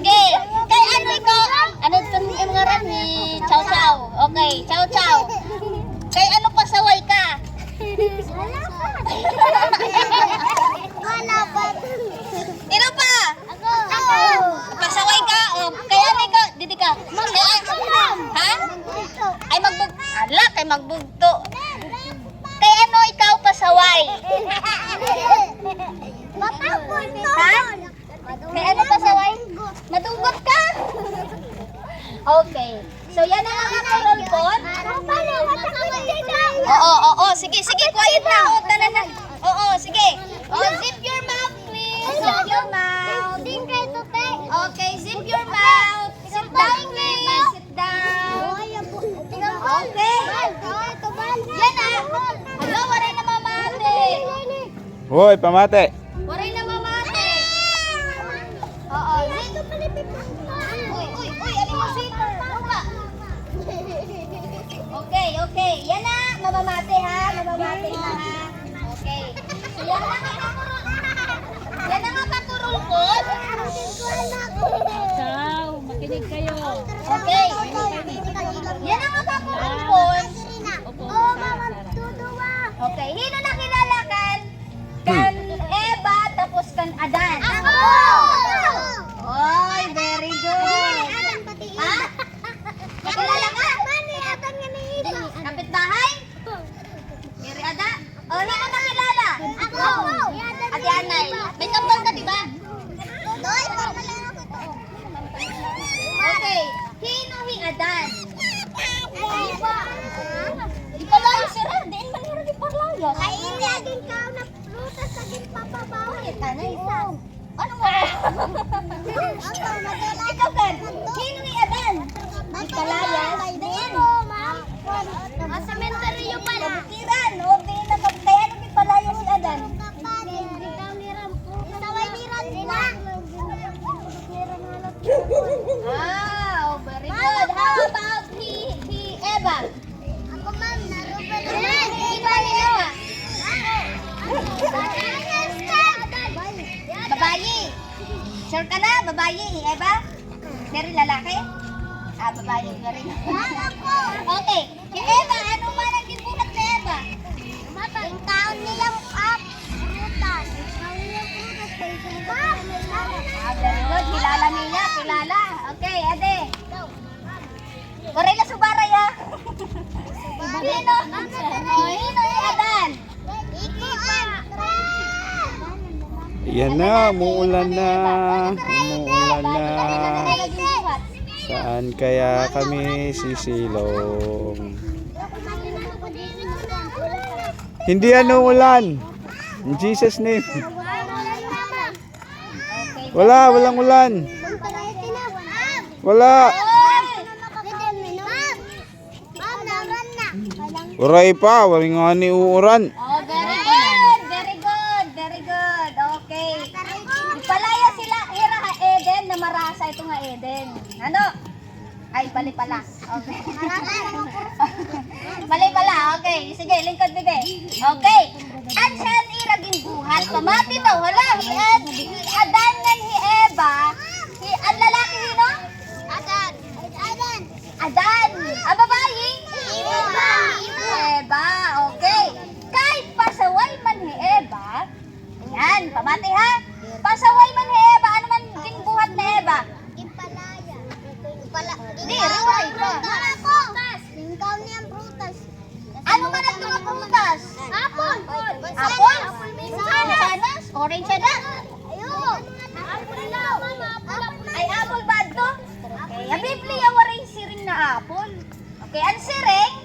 sige. Kay ano ikaw? Ano itong ngaran ni Chow Chow? Okay, Chow Chow. Kay ano pasaway ka? Wala pa. Sino pa? Ako. Pasaway ka? O, kaya ano ikaw? Didi ka? Ha? Ay magbugto. Ala, kay magbugto. Kay ano ikaw pasaway? Matapon to. Ha? Kay ano pasaway? Madugot ka? Okay. So yan ang mga kurulkon. Oo. Sige, quiet na. O, tanan na. Oo, sige. O, zip your mouth, please. Zip your mouth. Okay, zip your mouth. Sit down, please. Sit down. Okay. Yan ah. Hello, waray na mamate. Hoy, pamate. Waray na mamate. Oo. Uy, alin mo zipper? Okay. Yan na, mamamate ha. Mamamate na ha. Okay. So yan na yan na mga kakurulkon. Ciao, makinig kayo. Okay. Yan ang mga kakurulkon. Okay, hino na kilala kan? Kan Eva tapos kan Adan. Oy, very good. Ha? Nakilala ka? Kapitbahay? Miri Ada? O, hindi mo nakilala? Ate Anay. May kambal ka, di ba? Okay. Hino hi Adan. Di pa lang sira. Diin man hira di parlaya. Tanay. Ano mo? Ikaw kan? Hino hi Adan. Di palayas. Cementerio pala. Butiran. O, di na kaya di palayas si Adan. Ah, very good. How about he Eva? Ako ma'am, narubal. Ikaw ni Eva? Babayi. Sure ka na? Babayi, Eva? Pero lalaki? Ah, babayi. Very good. Okay. Si Eva, ano man ang gibuhat ni Eva? Yung taon nilang prutas. Ah, very good. Kilala niya. Kilala. Okay, Ade. Koray na subara ya. Hino? Hino ni Adan? Yan na, umuulan na. Umuulan na. Saan kaya kami sisilong? Hindi ano ulan. In Jesus name. Walang ulan. Wala. Uray pa, wala nga ni uuran. Oh, very good. Very good. Very good. Okay. Ipalaya sila. Hira ha Eden na marasa ito nga Eden. Ano? Ay, bali pala. Okay. Bali pala. Okay. Sige, lingkod bigay. Okay. Ansan iraging buhat. Pamati daw. Hala, hi Adan ngan hi Eva. Ang lalaki hino? Adan. Ang babae? Eva. Okay. Kahit pasaway man hi Eva. Yan. Pamati ha. Pasaway man hi Eva. Ano man din buhat ni Eva? Di, riway pa. Ano man ang mga prutas? Apple. Apple? Mansanas? Orange na? Ay, apple ba ito? Okay. Ang Biblia waring siring na apple. Okay, ang siring?